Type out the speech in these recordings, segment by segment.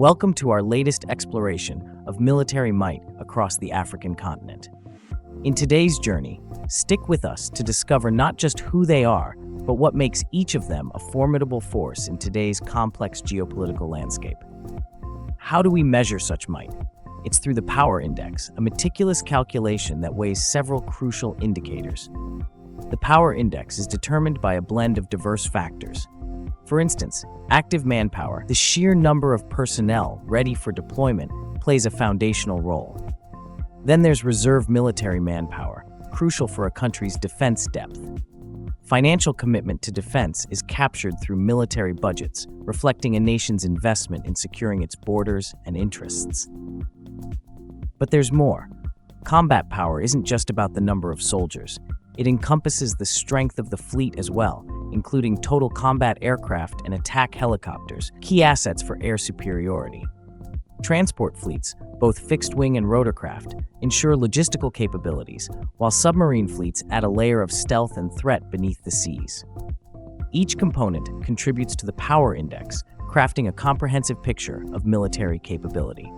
Welcome to our latest exploration of military might across the African continent. In today's journey, stick with us to discover not just who they are, but what makes each of them a formidable force in today's complex geopolitical landscape. How do we measure such might? It's through the Power Index, a meticulous calculation that weighs several crucial indicators. The Power Index is determined by a blend of diverse factors. For instance, active manpower, the sheer number of personnel ready for deployment, plays a foundational role. Then there's reserve military manpower, crucial for a country's defense depth. Financial commitment to defense is captured through military budgets, reflecting a nation's investment in securing its borders and interests. But there's more. Combat power isn't just about the number of soldiers. It encompasses the strength of the fleet as well, including total combat aircraft and attack helicopters, key assets for air superiority. Transport fleets, both fixed-wing and rotorcraft, ensure logistical capabilities, while submarine fleets add a layer of stealth and threat beneath the seas. Each component contributes to the Power Index, crafting a comprehensive picture of military capability.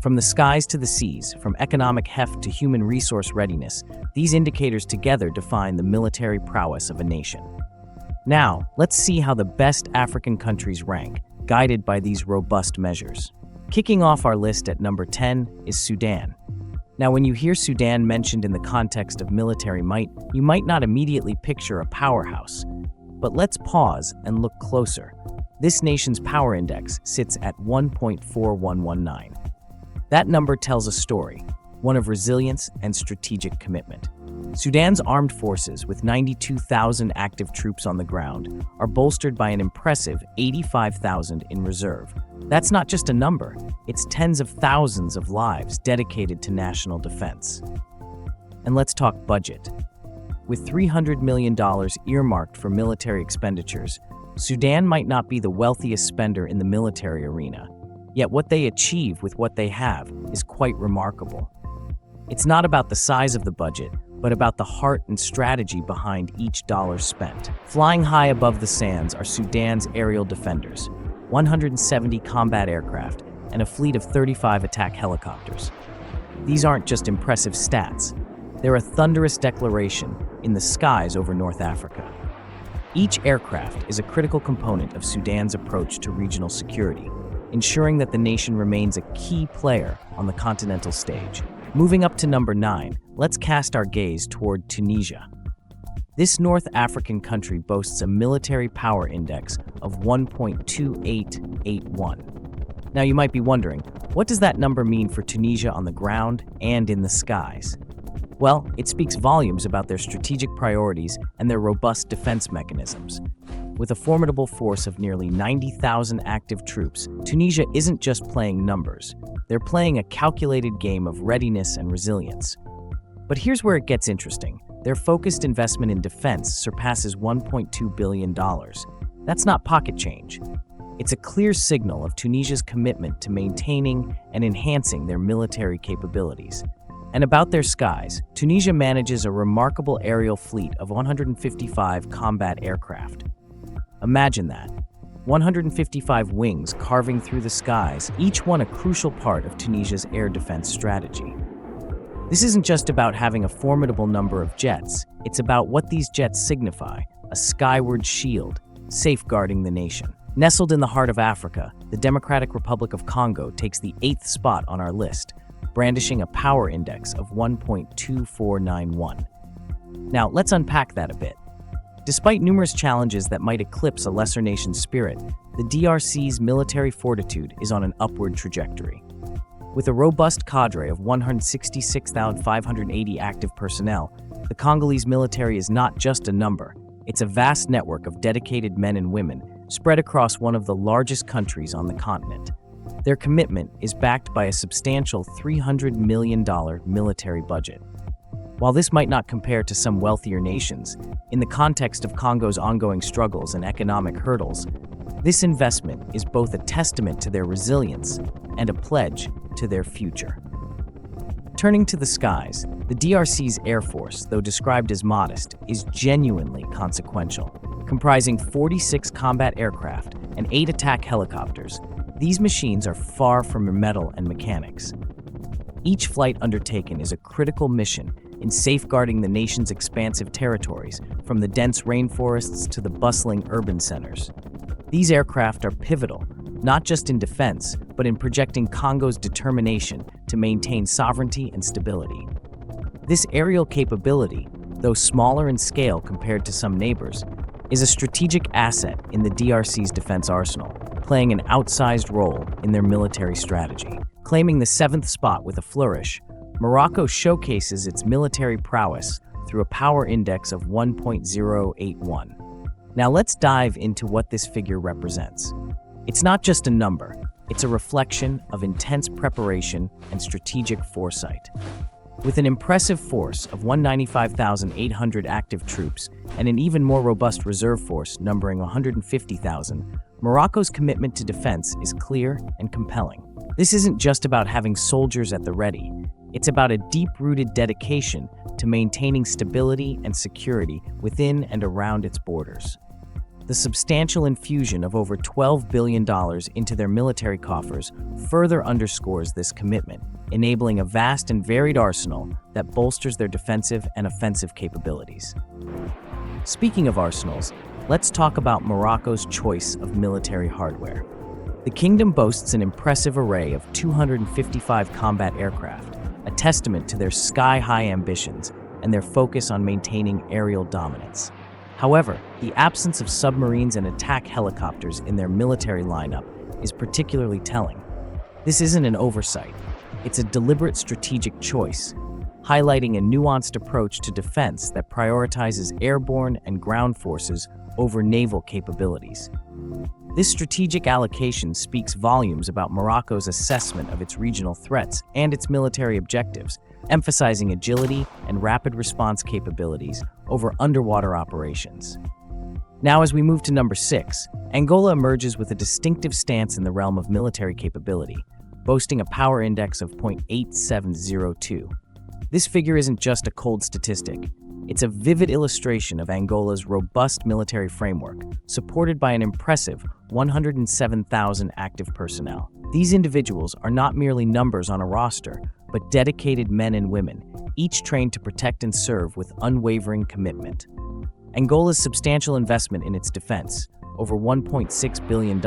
From the skies to the seas, from economic heft to human resource readiness, these indicators together define the military prowess of a nation. Now, let's see how the best African countries rank, guided by these robust measures. Kicking off our list at number 10 is Sudan. Now, when you hear Sudan mentioned in the context of military might, you might not immediately picture a powerhouse. But let's pause and look closer. This nation's Power Index sits at 1.4119. That number tells a story, one of resilience and strategic commitment. Sudan's armed forces, with 92,000 active troops on the ground, are bolstered by an impressive 85,000 in reserve. That's not just a number, it's tens of thousands of lives dedicated to national defense. And let's talk budget. With $300 million earmarked for military expenditures, Sudan might not be the wealthiest spender in the military arena. Yet what they achieve with what they have is quite remarkable. It's not about the size of the budget, but about the heart and strategy behind each dollar spent. Flying high above the sands are Sudan's aerial defenders, 170 combat aircraft, and a fleet of 35 attack helicopters. These aren't just impressive stats. They're a thunderous declaration in the skies over North Africa. Each aircraft is a critical component of Sudan's approach to regional security, ensuring that the nation remains a key player on the continental stage. Moving up to number 9, let's cast our gaze toward Tunisia. This North African country boasts a military power index of 1.2881. Now you might be wondering, what does that number mean for Tunisia on the ground and in the skies? Well, it speaks volumes about their strategic priorities and their robust defense mechanisms. With a formidable force of nearly 90,000 active troops, Tunisia isn't just playing numbers. They're playing a calculated game of readiness and resilience. But here's where it gets interesting. Their focused investment in defense surpasses $1.2 billion. That's not pocket change. It's a clear signal of Tunisia's commitment to maintaining and enhancing their military capabilities. And about their skies, Tunisia manages a remarkable aerial fleet of 155 combat aircraft. Imagine that. 155 wings carving through the skies, each one a crucial part of Tunisia's air defense strategy. This isn't just about having a formidable number of jets, it's about what these jets signify, a skyward shield, safeguarding the nation. Nestled in the heart of Africa, the Democratic Republic of Congo takes the 8th spot on our list, brandishing a power index of 1.2491. Now, let's unpack that a bit. Despite numerous challenges that might eclipse a lesser nation's spirit, the DRC's military fortitude is on an upward trajectory. With a robust cadre of 166,580 active personnel, the Congolese military is not just a number, it's a vast network of dedicated men and women spread across one of the largest countries on the continent. Their commitment is backed by a substantial $300 million military budget. While this might not compare to some wealthier nations, in the context of Congo's ongoing struggles and economic hurdles, this investment is both a testament to their resilience and a pledge to their future. Turning to the skies, the DRC's Air Force, though described as modest, is genuinely consequential. Comprising 46 combat aircraft and 8 attack helicopters, These machines are far from mere metal and mechanics. Each flight undertaken is a critical mission in safeguarding the nation's expansive territories, from the dense rainforests to the bustling urban centers. These aircraft are pivotal, not just in defense, but in projecting Congo's determination to maintain sovereignty and stability. This aerial capability, though smaller in scale compared to some neighbors, is a strategic asset in the DRC's defense arsenal, playing an outsized role in their military strategy. Claiming the 7th spot with a flourish, Morocco showcases its military prowess through a power index of 1.081. Now let's dive into what this figure represents. It's not just a number, it's a reflection of intense preparation and strategic foresight. With an impressive force of 195,800 active troops and an even more robust reserve force numbering 150,000, Morocco's commitment to defense is clear and compelling. This isn't just about having soldiers at the ready. It's about a deep-rooted dedication to maintaining stability and security within and around its borders. The substantial infusion of over $12 billion into their military coffers further underscores this commitment, enabling a vast and varied arsenal that bolsters their defensive and offensive capabilities. Speaking of arsenals, let's talk about Morocco's choice of military hardware. The kingdom boasts an impressive array of 255 combat aircraft, a testament to their sky-high ambitions and their focus on maintaining aerial dominance. However, the absence of submarines and attack helicopters in their military lineup is particularly telling. This isn't an oversight, it's a deliberate strategic choice, highlighting a nuanced approach to defense that prioritizes airborne and ground forces over naval capabilities. This strategic allocation speaks volumes about Morocco's assessment of its regional threats and its military objectives, emphasizing agility and rapid response capabilities over underwater operations. Now, as we move to number 6, Angola emerges with a distinctive stance in the realm of military capability, boasting a power index of 0.8702. This figure isn't just a cold statistic. It's a vivid illustration of Angola's robust military framework, supported by an impressive 107,000 active personnel. These individuals are not merely numbers on a roster, but dedicated men and women, each trained to protect and serve with unwavering commitment. Angola's substantial investment in its defense, over $1.6 billion,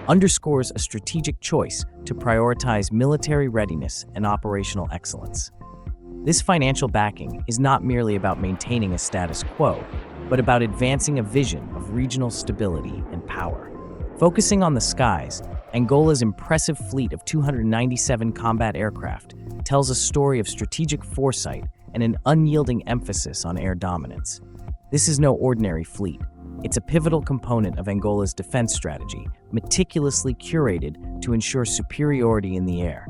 underscores a strategic choice to prioritize military readiness and operational excellence. This financial backing is not merely about maintaining a status quo, but about advancing a vision of regional stability and power. Focusing on the skies, Angola's impressive fleet of 297 combat aircraft tells a story of strategic foresight and an unyielding emphasis on air dominance. This is no ordinary fleet. It's a pivotal component of Angola's defense strategy, meticulously curated to ensure superiority in the air.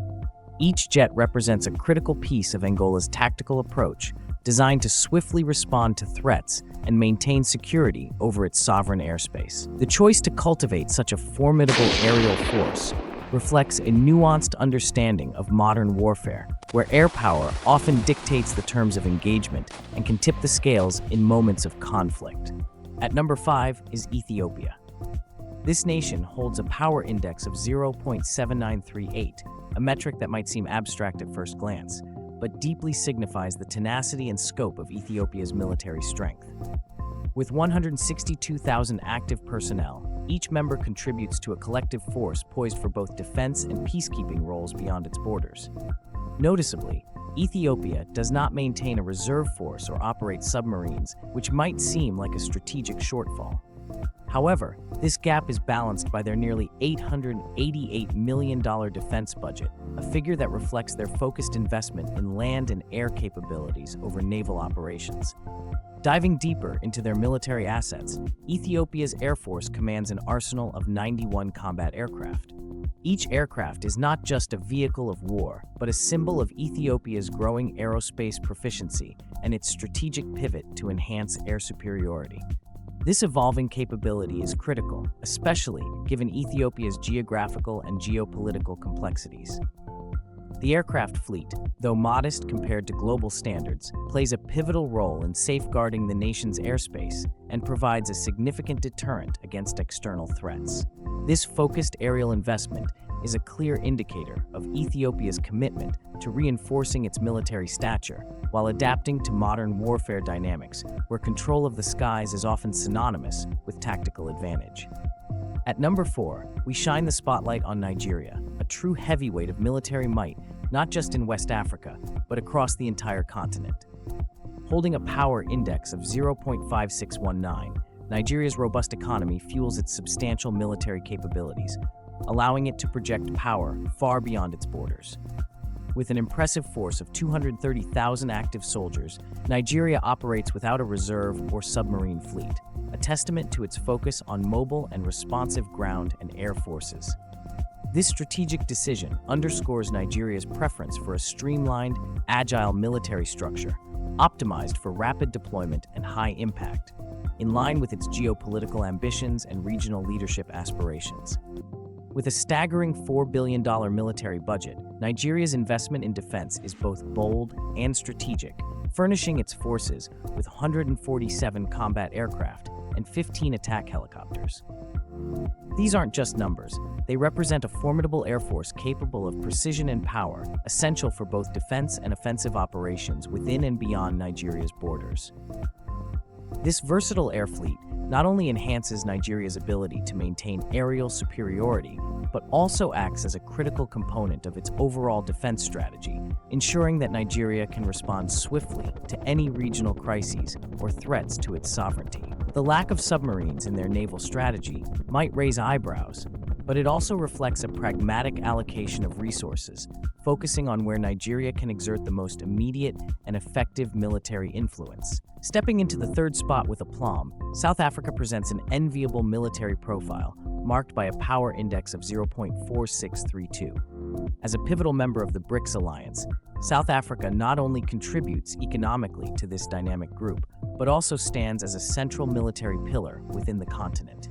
Each jet represents a critical piece of Angola's tactical approach, designed to swiftly respond to threats and maintain security over its sovereign airspace. The choice to cultivate such a formidable aerial force reflects a nuanced understanding of modern warfare, where air power often dictates the terms of engagement and can tip the scales in moments of conflict. At number 5 is Ethiopia. This nation holds a power index of 0.7938, a metric that might seem abstract at first glance, but deeply signifies the tenacity and scope of Ethiopia's military strength. With 162,000 active personnel, each member contributes to a collective force poised for both defense and peacekeeping roles beyond its borders. Noticeably, Ethiopia does not maintain a reserve force or operate submarines, which might seem like a strategic shortfall. However, this gap is balanced by their nearly $888 million defense budget, a figure that reflects their focused investment in land and air capabilities over naval operations. Diving deeper into their military assets, Ethiopia's Air Force commands an arsenal of 91 combat aircraft. Each aircraft is not just a vehicle of war, but a symbol of Ethiopia's growing aerospace proficiency and its strategic pivot to enhance air superiority. This evolving capability is critical, especially given Ethiopia's geographical and geopolitical complexities. The aircraft fleet, though modest compared to global standards, plays a pivotal role in safeguarding the nation's airspace and provides a significant deterrent against external threats. This focused aerial investment is a clear indicator of Ethiopia's commitment to reinforcing its military stature while adapting to modern warfare dynamics, where control of the skies is often synonymous with tactical advantage. At number 4, we shine the spotlight on Nigeria, a true heavyweight of military might, not just in West Africa, but across the entire continent. Holding a power index of 0.5619, Nigeria's robust economy fuels its substantial military capabilities, allowing it to project power far beyond its borders. With an impressive force of 230,000 active soldiers, Nigeria operates without a reserve or submarine fleet, a testament to its focus on mobile and responsive ground and air forces. This strategic decision underscores Nigeria's preference for a streamlined, agile military structure, optimized for rapid deployment and high impact, in line with its geopolitical ambitions and regional leadership aspirations. With a staggering $4 billion military budget, Nigeria's investment in defense is both bold and strategic, furnishing its forces with 147 combat aircraft and 15 attack helicopters. These aren't just numbers, they represent a formidable air force capable of precision and power, essential for both defense and offensive operations within and beyond Nigeria's borders. This versatile air fleet not only enhances Nigeria's ability to maintain aerial superiority, but also acts as a critical component of its overall defense strategy, ensuring that Nigeria can respond swiftly to any regional crises or threats to its sovereignty. The lack of submarines in their naval strategy might raise eyebrows, but it also reflects a pragmatic allocation of resources, focusing on where Nigeria can exert the most immediate and effective military influence. Stepping into the third spot with aplomb, South Africa presents an enviable military profile, marked by a power index of 0.4632. As a pivotal member of the BRICS alliance, South Africa not only contributes economically to this dynamic group, but also stands as a central military pillar within the continent.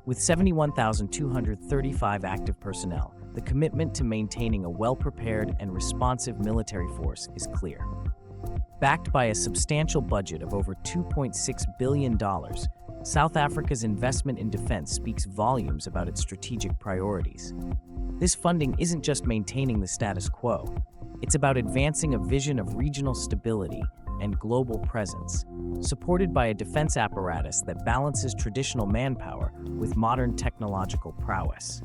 With 71,235 active personnel, the commitment to maintaining a well-prepared and responsive military force is clear. Backed by a substantial budget of over $2.6 billion, South Africa's investment in defense speaks volumes about its strategic priorities. This funding isn't just maintaining the status quo, it's about advancing a vision of regional stability and global presence, supported by a defense apparatus that balances traditional manpower with modern technological prowess.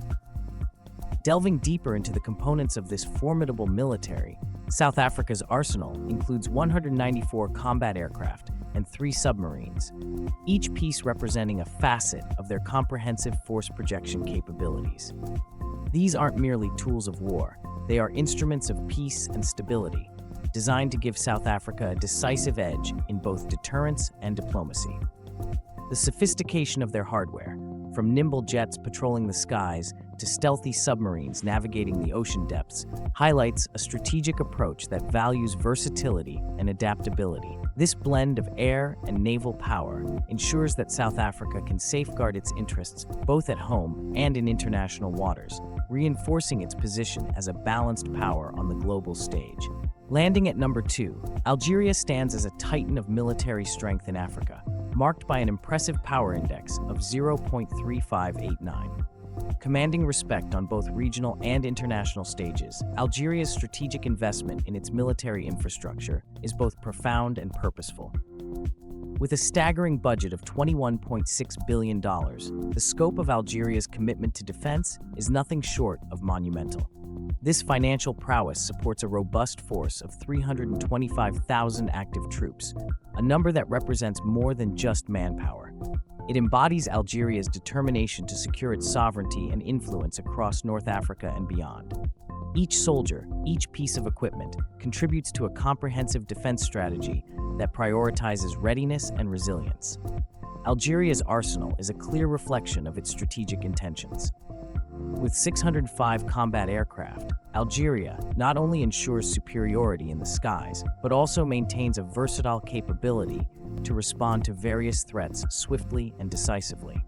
Delving deeper into the components of this formidable military, South Africa's arsenal includes 194 combat aircraft and 3 submarines, each piece representing a facet of their comprehensive force projection capabilities. These aren't merely tools of war, they are instruments of peace and stability, designed to give South Africa a decisive edge in both deterrence and diplomacy. The sophistication of their hardware, from nimble jets patrolling the skies to stealthy submarines navigating the ocean depths, highlights a strategic approach that values versatility and adaptability. This blend of air and naval power ensures that South Africa can safeguard its interests both at home and in international waters, reinforcing its position as a balanced power on the global stage. Landing at number 2, Algeria stands as a titan of military strength in Africa, marked by an impressive power index of 0.3589. Commanding respect on both regional and international stages, Algeria's strategic investment in its military infrastructure is both profound and purposeful. With a staggering budget of $21.6 billion, the scope of Algeria's commitment to defense is nothing short of monumental. This financial prowess supports a robust force of 325,000 active troops, a number that represents more than just manpower. It embodies Algeria's determination to secure its sovereignty and influence across North Africa and beyond. Each soldier, each piece of equipment, contributes to a comprehensive defense strategy that prioritizes readiness and resilience. Algeria's arsenal is a clear reflection of its strategic intentions. With 605 combat aircraft, Algeria not only ensures superiority in the skies, but also maintains a versatile capability to respond to various threats swiftly and decisively.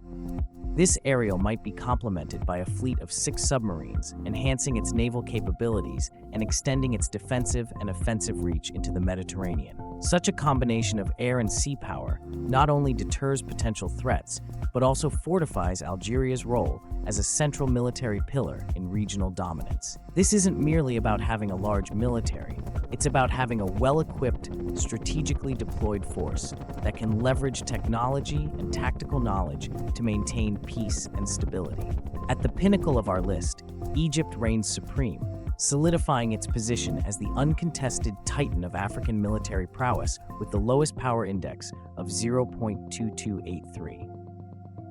This aerial might be complemented by a fleet of 6 submarines, enhancing its naval capabilities and extending its defensive and offensive reach into the Mediterranean. Such a combination of air and sea power not only deters potential threats, but also fortifies Algeria's role as a central military pillar in regional dominance. This isn't merely about having a large military, it's about having a well-equipped, strategically deployed force that can leverage technology and tactical knowledge to maintain peace and stability. At the pinnacle of our list, Egypt reigns supreme, solidifying its position as the uncontested titan of African military prowess with the lowest power index of 0.2283.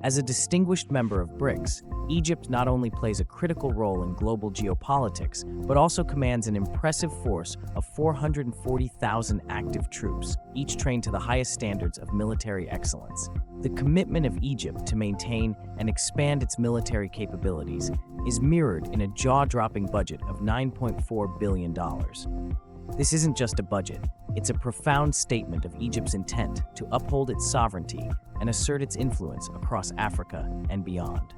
As a distinguished member of BRICS, Egypt not only plays a critical role in global geopolitics, but also commands an impressive force of 440,000 active troops, each trained to the highest standards of military excellence. The commitment of Egypt to maintain and expand its military capabilities is mirrored in a jaw-dropping budget of $9.4 billion. This isn't just a budget, it's a profound statement of Egypt's intent to uphold its sovereignty and assert its influence across Africa and beyond.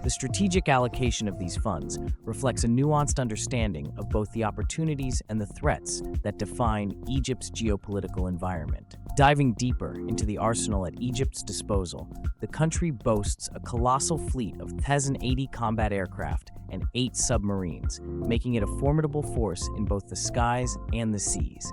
The strategic allocation of these funds reflects a nuanced understanding of both the opportunities and the threats that define Egypt's geopolitical environment. Diving deeper into the arsenal at Egypt's disposal, the country boasts a colossal fleet of TES-80 combat aircraft and 8 submarines, making it a formidable force in both the skies and the seas.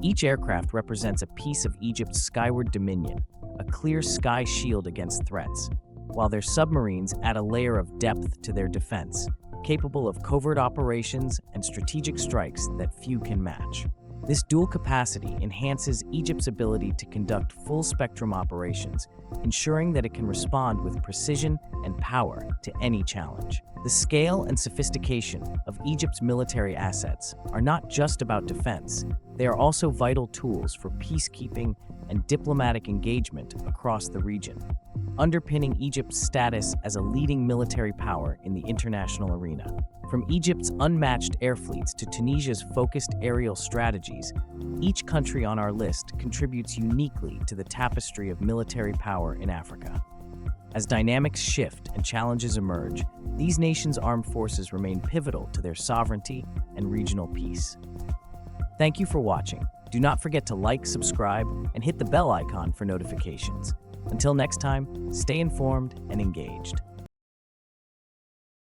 Each aircraft represents a piece of Egypt's skyward dominion, a clear sky shield against threats, while their submarines add a layer of depth to their defense, capable of covert operations and strategic strikes that few can match. This dual capacity enhances Egypt's ability to conduct full-spectrum operations, ensuring that it can respond with precision and power to any challenge. The scale and sophistication of Egypt's military assets are not just about defense, they are also vital tools for peacekeeping and diplomatic engagement across the region, underpinning Egypt's status as a leading military power in the international arena. From Egypt's unmatched air fleets to Tunisia's focused aerial strategies, each country on our list contributes uniquely to the tapestry of military power in Africa. As dynamics shift and challenges emerge, these nations' armed forces remain pivotal to their sovereignty and regional peace. Thank you for watching. Do not forget to like, subscribe, and hit the bell icon for notifications. Until next time, stay informed and engaged.